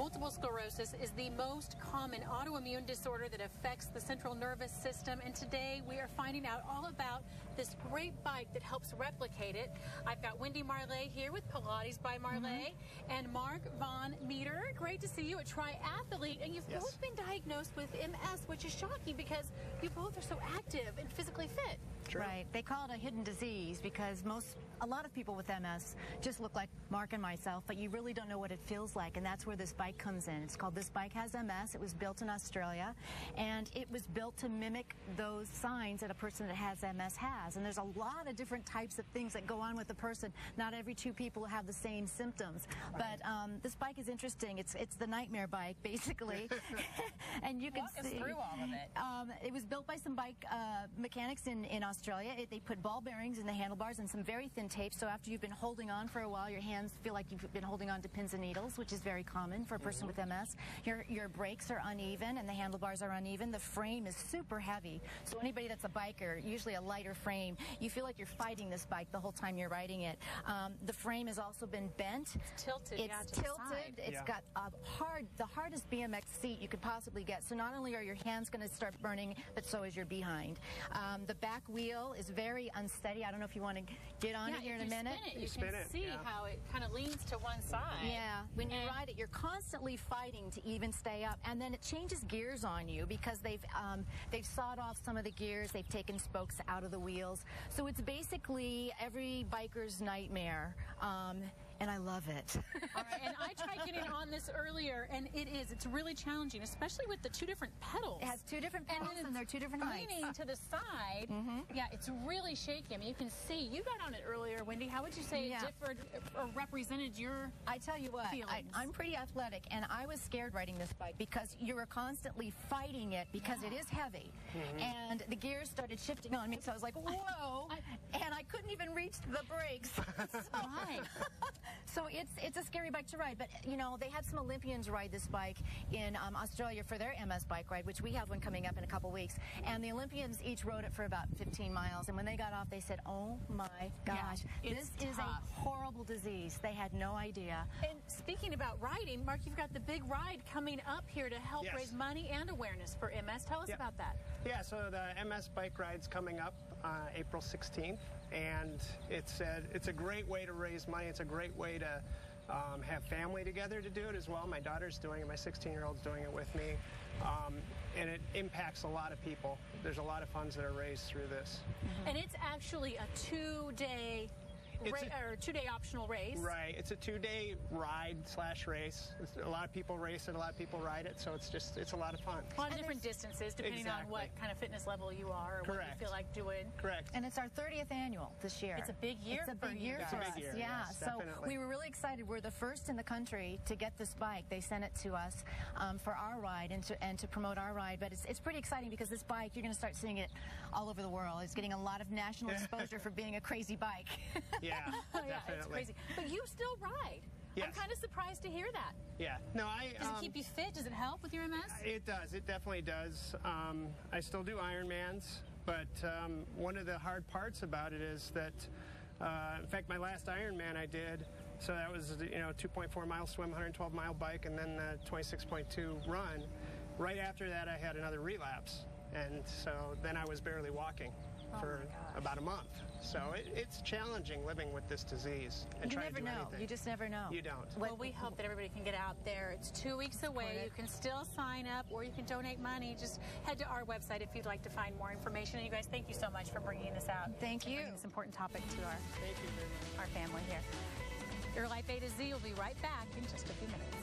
Multiple sclerosis is the most common autoimmune disorder that affects the central nervous system, and today we are finding out all about this great bike that helps replicate it. I've got Wendy Marley here with Pilates by Marley and Mark Von Meter. Great to see you, a triathlete, and you've both been diagnosed with MS, which is shocking because you both are so active and physically fit. True. Right. They call it a hidden disease because a lot of people with MS just look like Mark and myself, but you really don't know what it feels like, and that's where this bike comes in. It's called This Bike Has MS. It was built in Australia, and it was built to mimic those signs that a person that has MS has. And there's a lot of different types of things that go on with the person. Not every two people have the same symptoms, but this bike is interesting. It's the nightmare bike, basically. And you can Walk us through all of it. It was built by some bike mechanics in Australia. They put ball bearings in the handlebars and some very thin tape, so after you've been holding on for a while, your hands feel like you've been holding on to pins and needles, which is very common for a person with MS. Your brakes are uneven and the handlebars are uneven. The frame is super heavy, so anybody that's a biker, usually a lighter frame, you feel like you're fighting this bike the whole time you're riding it. The frame has also been bent. It's tilted. It's tilted. It's got the hardest BMX seat you could possibly get. So not only are your hands going to start burning, but so is your behind. The back wheel is very unsteady. I don't know if you want to get on it here in a minute. You can see how it kind of leans to one side. Yeah, when you ride it, you're constantly fighting to even stay up, and then it changes gears on you because they've sawed off some of the gears. They've taken spokes out of the wheels, so it's basically every biker's nightmare. And I love it. All right, and I tried getting on this earlier, and it's really challenging, especially with the two different pedals. It has two different pedals, and they're two different heights. Leaning to the side, yeah, it's really shaky. I mean, you can see, you got on it earlier, Wendy. How would you say it differed or represented your I tell you what, I'm pretty athletic, and I was scared riding this bike because you were constantly fighting it because it is heavy. And the gears started shifting on me, so I was like, whoa, and I couldn't even reach the brakes. So it's a scary bike to ride, but you know, they had some Olympians ride this bike in Australia for their MS bike ride, which we have one coming up in a couple weeks, and the Olympians each rode it for about 15 miles, and when they got off they said, oh my gosh, this is a horrible disease. They had no idea. And speaking about riding, Mark, you've got the big ride coming up here to help raise money and awareness for MS. Tell us about that. Yeah, so the MS bike ride's coming up April 16th, and it's a great way to raise money. It's a great way to have family together to do it as well. My daughter's doing it. My 16-year-old's doing it with me. And it impacts a lot of people. There's a lot of funds that are raised through this. And it's actually a two-day optional race. Right. It's a 2-day ride / race. A lot of people race it, a lot of people ride it, so it's a lot of fun. A lot of different distances depending on what kind of fitness level you are or what you feel like doing. Correct. And it's our 30th annual this year. It's a big year. It's a big year for us. Yeah. Yes, so definitely. we were really excited. We're the first in the country to get this bike. They sent it to us for our ride and to promote our ride. But it's pretty exciting because this bike, you're going to start seeing it all over the world. It's getting a lot of national exposure for being a crazy bike. Yeah, definitely. Yeah, it's crazy. But you still ride. Yes. I'm kind of surprised to hear that. Yeah. No, Does it keep you fit? Does it help with your MS? It does. It definitely does. I still do Ironmans, but one of the hard parts about it is that, in fact, my last Ironman I did, so that was 2.4 mile swim, 112 mile bike, and then the 26.2 run. Right after that, I had another relapse, and so then I was barely walking for about a month. So it's challenging living with this disease and You trying never to do know. anything. You just never know. You don't. Well, we hope that everybody can get out there. It's 2 weeks away. You can still sign up or you can donate money. Just head to our website if you'd like to find more information. And you guys, thank you so much for bringing this out. Thank you. Bringing this important topic to our family here. Your Life A to Z will be right back in just a few minutes.